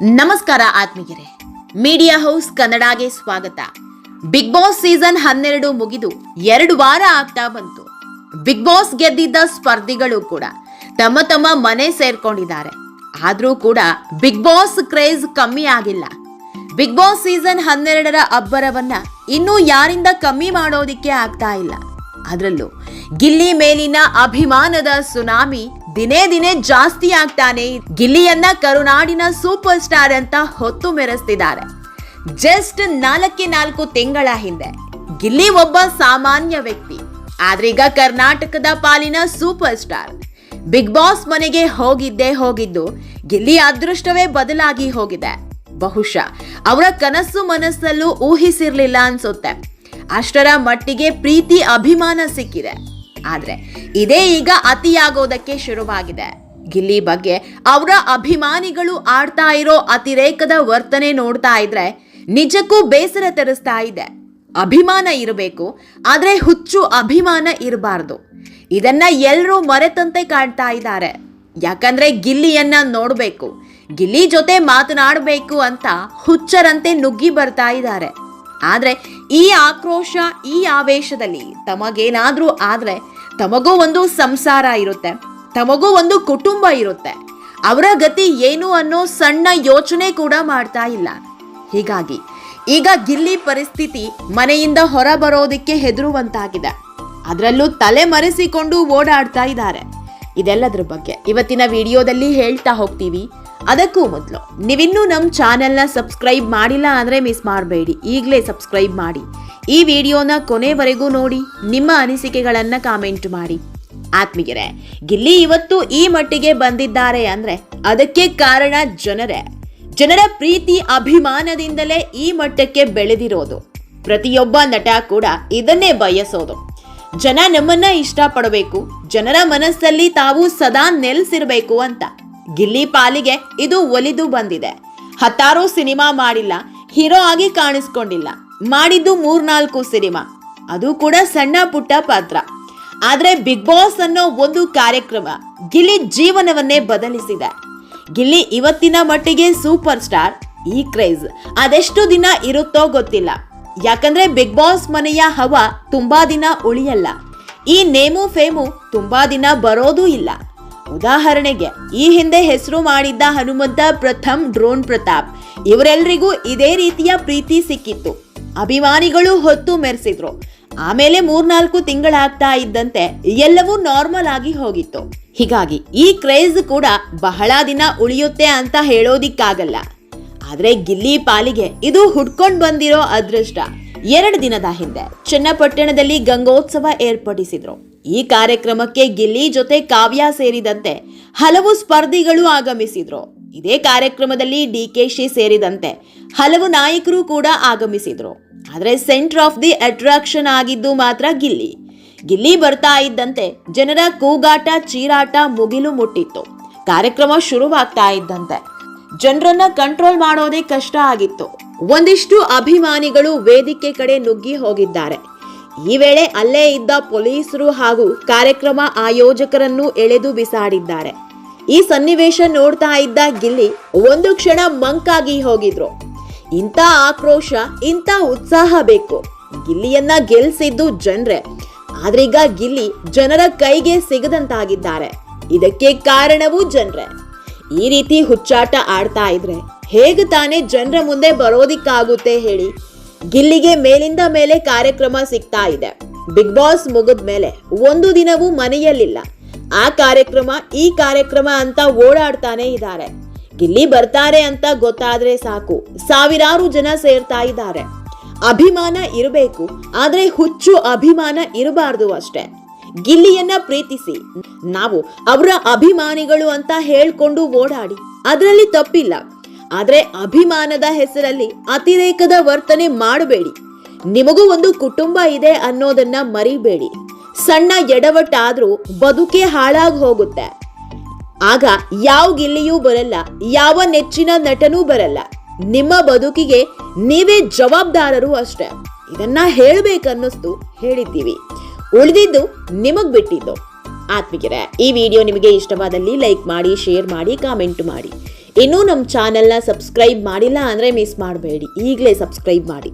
ನಮಸ್ಕಾರ ಆತ್ಮೀಯರೇ, media house ಕನ್ನಡಗೆ ಸ್ವಾಗತ. ಬಿಗ್ ಬಾಸ್ ಸೀಸನ್ 12 ಮುಗಿದು 2 ವಾರ ಆಗ್ತಾ ಬಂತು. ಬಿಗ್ ಬಾಸ್ ಗೆದ್ದಿದ್ದ ಸ್ಪರ್ಧಿಗಳು ಕೂಡ ತಮ್ಮ ತಮ್ಮ ಮನೆ ಸೇರ್ಕೊಂಡಿದ್ದಾರೆ. ಆದ್ರೂ ಕೂಡ ಬಿಗ್ ಬಾಸ್ ಕ್ರೇಜ್ ಕಮ್ಮಿ ಆಗಿಲ್ಲ. ಬಿಗ್ ಬಾಸ್ ಸೀಸನ್ 12ರ ಅಬ್ಬರವನ್ನ ಇನ್ನೂ ಯಾರಿಂದ ಕಮ್ಮಿ ಮಾಡೋದಿಕ್ಕೆ ಆಗ್ತಾ ಇಲ್ಲ. ಅದರಲ್ಲೂ ಗಿಲ್ಲಿ ಮೇಲಿನ ಅಭಿಮಾನದ ಸುನಾಮಿ ದಿನೇ ದಿನೇ ಜಾಸ್ತಿ ಆಗ್ತಾನೆ. ಗಿಲ್ಲಿಯನ್ನ ಕರುನಾಡಿನ ಸೂಪರ್ ಸ್ಟಾರ್ ಅಂತ ಹೊತ್ತು ಮೆರೆಸ್ತಿದ್ದಾರೆ. ಜಸ್ಟ್ 4 ತಿಂಗಳ ಹಿಂದೆ ಗಿಲ್ಲಿ ಒಬ್ಬ ಸಾಮಾನ್ಯ ವ್ಯಕ್ತಿ, ಆದ್ರೀಗ ಕರ್ನಾಟಕದ ಪಾಲಿನ ಸೂಪರ್ ಸ್ಟಾರ್. ಬಿಗ್ ಬಾಸ್ ಮನೆಗೆ ಹೋಗಿದ್ದು ಗಿಲ್ಲಿ ಅದೃಷ್ಟವೇ ಬದಲಾಗಿ ಹೋಗಿದೆ. ಬಹುಶಃ ಅವರ ಕನಸು ಮನಸ್ಸಲ್ಲೂ ಊಹಿಸಿರ್ಲಿಲ್ಲ ಅನ್ಸುತ್ತೆ. ಅಷ್ಟರ ಮಟ್ಟಿಗೆ ಪ್ರೀತಿ ಅಭಿಮಾನ ಸಿಕ್ಕಿದೆ. ಆದ್ರೆ ಇದೇ ಈಗ ಅತಿಯಾಗೋದಕ್ಕೆ ಶುರುವಾಗಿದೆ. ಗಿಲ್ಲಿ ಬಗ್ಗೆ ಅವರ ಅಭಿಮಾನಿಗಳು ಆಡ್ತಾ ಇರೋ ಅತಿರೇಕದ ವರ್ತನೆ ನೋಡ್ತಾ ಇದ್ರೆ ನಿಜಕ್ಕೂ ಬೇಸರ ತರಿಸ್ತಾ ಇದೆ. ಅಭಿಮಾನ ಇರಬೇಕು, ಆದ್ರೆ ಹುಚ್ಚು ಅಭಿಮಾನ ಇರಬಾರ್ದು. ಇದನ್ನ ಎಲ್ಲರೂ ಮರೆತಂತೆ ಕಾಣ್ತಾ ಇದ್ದಾರೆ. ಯಾಕಂದ್ರೆ ಗಿಲ್ಲಿಯನ್ನ ನೋಡ್ಬೇಕು, ಗಿಲ್ಲಿ ಜೊತೆ ಮಾತನಾಡಬೇಕು ಅಂತ ಹುಚ್ಚರಂತೆ ನುಗ್ಗಿ ಬರ್ತಾ ಇದ್ದಾರೆ. ಆದ್ರೆ ಈ ಆಕ್ರೋಶ, ಈ ಆವೇಶದಲ್ಲಿ ತಮಗೇನಾದ್ರೂ ಆದ್ರೆ ತಮಗೂ ಒಂದು ಸಂಸಾರ ಇರುತ್ತೆ, ತಮಗೂ ಒಂದು ಕುಟುಂಬ ಇರುತ್ತೆ. ಅವರ ಗತಿ ಏನು ಅನ್ನೋ ಸಣ್ಣ ಯೋಚನೆ ಕೂಡ ಮಾಡ್ತಾ ಇಲ್ಲ. ಹೀಗಾಗಿ ಈಗ ಗಿಲ್ಲಿ ಪರಿಸ್ಥಿತಿ ಮನೆಯಿಂದ ಹೊರ ಬರೋದಕ್ಕೆ ಹೆದರುವಂತಾಗಿದೆ. ಅದರಲ್ಲೂ ತಲೆ ಮರೆಸಿಕೊಂಡು ಓಡಾಡ್ತಾ ಇದ್ದಾರೆ. ಇದೆಲ್ಲದ್ರ ಬಗ್ಗೆ ಇವತ್ತಿನ ವಿಡಿಯೋದಲ್ಲಿ ಹೇಳ್ತಾ ಹೋಗ್ತೀವಿ. ಅದಕ್ಕೂ ಮೊದಲು ನೀವಿನ್ನೂ ನಮ್ಮ ಚಾನೆಲ್ನ ಸಬ್ಸ್ಕ್ರೈಬ್ ಮಾಡಿಲ್ಲ ಅಂದರೆ ಮಿಸ್ ಮಾಡಬೇಡಿ, ಈಗಲೇ ಸಬ್ಸ್ಕ್ರೈಬ್ ಮಾಡಿ. ಈ ವಿಡಿಯೋನ ಕೊನೆವರೆಗೂ ನೋಡಿ, ನಿಮ್ಮ ಅನಿಸಿಕೆಗಳನ್ನು ಕಾಮೆಂಟ್ ಮಾಡಿ. ಆತ್ಮೀಯರೇ, ಗಿಲ್ಲಿ ಇವತ್ತು ಈ ಮಟ್ಟಿಗೆ ಬಂದಿದ್ದಾರೆ ಅಂದರೆ ಅದಕ್ಕೆ ಕಾರಣ ಜನರ ಪ್ರೀತಿ ಅಭಿಮಾನದಿಂದಲೇ ಈ ಮಟ್ಟಕ್ಕೆ ಬೆಳೆದಿರೋದು. ಪ್ರತಿಯೊಬ್ಬ ನಟ ಕೂಡ ಇದನ್ನೇ ಬಯಸೋದು. ಜನ ನಮ್ಮನ್ನ ಇಷ್ಟಪಡಬೇಕು, ಜನರ ಮನಸ್ಸಲ್ಲಿ ತಾವು ಸದಾ ನೆಲೆಸಿರಬೇಕು ಅಂತ. ಗಿಲ್ಲಿ ಪಾಲಿಗೆ ಇದು ಒಲಿದು ಬಂದಿದೆ. 10 ಸಿನಿಮಾ ಮಾಡಿಲ್ಲ, ಹೀರೋ ಆಗಿ ಕಾಣಿಸ್ಕೊಂಡಿಲ್ಲ, ಮಾಡಿದ್ದು 3-4 ಸಿನಿಮಾ, ಅದು ಕೂಡ ಸಣ್ಣ ಪುಟ್ಟ ಪಾತ್ರ. ಆದ್ರೆ ಬಿಗ್ ಬಾಸ್ ಅನ್ನೋ ಒಂದು ಕಾರ್ಯಕ್ರಮ ಗಿಲ್ಲಿ ಜೀವನವನ್ನೇ ಬದಲಿಸಿದೆ. ಗಿಲ್ಲಿ ಇವತ್ತಿನ ಮಟ್ಟಿಗೆ ಸೂಪರ್ ಸ್ಟಾರ್. ಈ ಕ್ರೇಜ್ ಅದೆಷ್ಟು ದಿನ ಇರುತ್ತೋ ಗೊತ್ತಿಲ್ಲ. ಯಾಕಂದ್ರೆ ಬಿಗ್ ಬಾಸ್ ಮನೆಯ ಹವಾ ತುಂಬಾ ದಿನ ಉಳಿಯಲ್ಲ. ಈ ನೇಮು ಫೇಮು ತುಂಬಾ ದಿನ ಬರೋದೂ ಇಲ್ಲ. ಉದಾಹರಣೆಗೆ ಈ ಹಿಂದೆ ಹೆಸರು ಮಾಡಿದ್ದ ಹನುಮಂತ, ಪ್ರಥಮ್, ಡ್ರೋನ್ ಪ್ರತಾಪ್ ಇವರೆಲ್ಲರಿಗೂ ಇದೇ ರೀತಿಯ ಪ್ರೀತಿ ಸಿಕ್ಕಿತ್ತು. ಅಭಿಮಾನಿಗಳು ಹೊತ್ತು ಮೆರೆಸಿದ್ರು. ಆಮೇಲೆ 3-4 ತಿಂಗಳಾಗ್ತಾ ಇದ್ದಂತೆ ಎಲ್ಲವೂ ನಾರ್ಮಲ್ ಆಗಿ ಹೋಗಿತ್ತು. ಹೀಗಾಗಿ ಈ ಕ್ರೇಜ್ ಕೂಡ ಬಹಳ ದಿನ ಉಳಿಯುತ್ತೆ ಅಂತ ಹೇಳೋದಿಕ್ಕಾಗಲ್ಲ. ಆದ್ರೆ ಗಿಲ್ಲಿ ಪಾಲಿಗೆ ಇದು ಹುಡ್ಕೊಂಡ್ ಬಂದಿರೋ ಅದೃಷ್ಟ. 2 ದಿನದ ಹಿಂದೆ ಚನ್ನಪಟ್ಟಣದಲ್ಲಿ ಗಂಗೋತ್ಸವ ಏರ್ಪಡಿಸಿದ್ರು. ಈ ಕಾರ್ಯಕ್ರಮಕ್ಕೆ ಗಿಲ್ಲಿ ಜೊತೆ ಕಾವ್ಯ ಸೇರಿದಂತೆ ಹಲವು ಸ್ಪರ್ಧಿಗಳು ಆಗಮಿಸಿದ್ರು. ಇದೇ ಕಾರ್ಯಕ್ರಮದಲ್ಲಿ ಡಿಕೆಶಿ ಸೇರಿದಂತೆ ಹಲವು ನಾಯಕರು ಕೂಡ ಆಗಮಿಸಿದ್ರು. ಆದ್ರೆ ಸೆಂಟರ್ ಆಫ್ ದಿ ಅಟ್ರಾಕ್ಷನ್ ಆಗಿದ್ದು ಮಾತ್ರ ಗಿಲ್ಲಿ ಬರ್ತಾ ಇದ್ದಂತೆ ಜನರ ಕೂಗಾಟ, ಚೀರಾಟ ಮುಗಿಲು ಮುಟ್ಟಿತ್ತು. ಕಾರ್ಯಕ್ರಮ ಶುರುವಾಗ್ತಾ ಇದ್ದಂತೆ ಜನರನ್ನ ಕಂಟ್ರೋಲ್ ಮಾಡೋದೇ ಕಷ್ಟ ಆಗಿತ್ತು. ಒಂದಿಷ್ಟು ಅಭಿಮಾನಿಗಳು ವೇದಿಕೆ ಕಡೆ ನುಗ್ಗಿ ಹೋಗಿದ್ದಾರೆ. ಈ ವೇಳೆ ಅಲ್ಲೇ ಇದ್ದ ಪೊಲೀಸರು ಹಾಗೂ ಕಾರ್ಯಕ್ರಮ ಆಯೋಜಕರನ್ನು ಎಳೆದು ಬಿಸಾಡಿದ್ದಾರೆ. ಈ ಸನ್ನಿವೇಶ ನೋಡ್ತಾ ಇದ್ದ ಗಿಲ್ಲಿ ಒಂದು ಕ್ಷಣ ಮಂಕಾಗಿ ಹೋಗಿದ್ರು. ಇಂಥ ಆಕ್ರೋಶ, ಇಂಥ ಉತ್ಸಾಹ ಬೇಕು. ಗಿಲ್ಲಿಯನ್ನ ಗೆಲ್ಸಿದ್ದು ಜನರೇ, ಆದ್ರೀಗ ಗಿಲ್ಲಿ ಜನರ ಕೈಗೆ ಸಿಗದಂತಾಗಿದ್ದಾರೆ. ಇದಕ್ಕೆ ಕಾರಣವೂ ಜನರೇ. ಈ ರೀತಿ ಹುಚ್ಚಾಟ ಆಡ್ತಾ ಇದ್ರೆ ಹೇಗೆ ತಾನೇ ಜನರ ಮುಂದೆ ಬರೋದಿಕ್ಕಾಗುತ್ತೆ ಹೇಳಿ? ಗಿಲ್ಲಿಗೆ ಮೇಲಿಂದ ಮೇಲೆ ಕಾರ್ಯಕ್ರಮ ಸಿಗ್ತಾ ಇದೆ. ಬಿಗ್ ಬಾಸ್ ಮುಗಿದ ಮೇಲೆ ಒಂದು ದಿನವೂ ಮನೆಯಲ್ಲಿಲ್ಲ. ಆ ಕಾರ್ಯಕ್ರಮ, ಈ ಕಾರ್ಯಕ್ರಮ ಅಂತ ಓಡಾಡ್ತಾನೆ ಇದ್ದಾರೆ. ಗಿಲ್ಲಿ ಬರ್ತಾರೆ ಅಂತ ಗೊತ್ತಾದ್ರೆ ಸಾಕು, ಸಾವಿರಾರು ಜನ ಸೇರ್ತಾ ಇದ್ದಾರೆ. ಅಭಿಮಾನ ಇರಬೇಕು, ಆದ್ರೆ ಹುಚ್ಚು ಅಭಿಮಾನ ಇರಬಾರ್ದು ಅಷ್ಟೇ. ಗಿಲ್ಲಿಯನ್ನ ಪ್ರೀತಿಸಿ, ನಾವು ಅವರ ಅಭಿಮಾನಿಗಳು ಅಂತ ಹೇಳ್ಕೊಂಡು ಓಡಾಡಿ, ಅದರಲ್ಲಿ ತಪ್ಪಿಲ್ಲ. ಆದ್ರೆ ಅಭಿಮಾನದ ಹೆಸರಲ್ಲಿ ಅತಿರೇಕದ ವರ್ತನೆ ಮಾಡಬೇಡಿ. ನಿಮಗೂ ಒಂದು ಕುಟುಂಬ ಇದೆ ಅನ್ನೋದನ್ನ ಮರಿಬೇಡಿ. ಸಣ್ಣ ಎಡವಟ್ಟಾದ್ರೂ ಬದುಕೆ ಹಾಳಾಗಿ ಹೋಗುತ್ತೆ. ಆಗ ಯಾವ ಗಿಲ್ಲಿಯೂ ಬರಲ್ಲ, ಯಾವ ನೆಚ್ಚಿನ ನಟನೂ ಬರಲ್ಲ. ನಿಮ್ಮ ಬದುಕಿಗೆ ನೀವೇ ಜವಾಬ್ದಾರರು ಅಷ್ಟೇ. ಇದನ್ನ ಹೇಳ್ಬೇಕನ್ನಿಸ್ತು, ಹೇಳಿದ್ದೀವಿ. ಉಳಿದಿದ್ದು ನಿಮಗ್ ಬಿಟ್ಟಿದ್ದು. ಆತ್ಮೀಯರೇ, ಈ ವಿಡಿಯೋ ನಿಮಗೆ ಇಷ್ಟವಾದಲ್ಲಿ ಲೈಕ್ ಮಾಡಿ, ಶೇರ್ ಮಾಡಿ, ಕಾಮೆಂಟ್ ಮಾಡಿ. ಇನ್ನೂ ನಮ್ಮ ಚಾನೆಲ್ನ ಸಬ್ಸ್ಕ್ರೈಬ್ ಮಾಡಿಲ್ಲ ಅಂದರೆ ಮಿಸ್ ಮಾಡಬೇಡಿ, ಈಗಲೇ ಸಬ್ಸ್ಕ್ರೈಬ್ ಮಾಡಿ.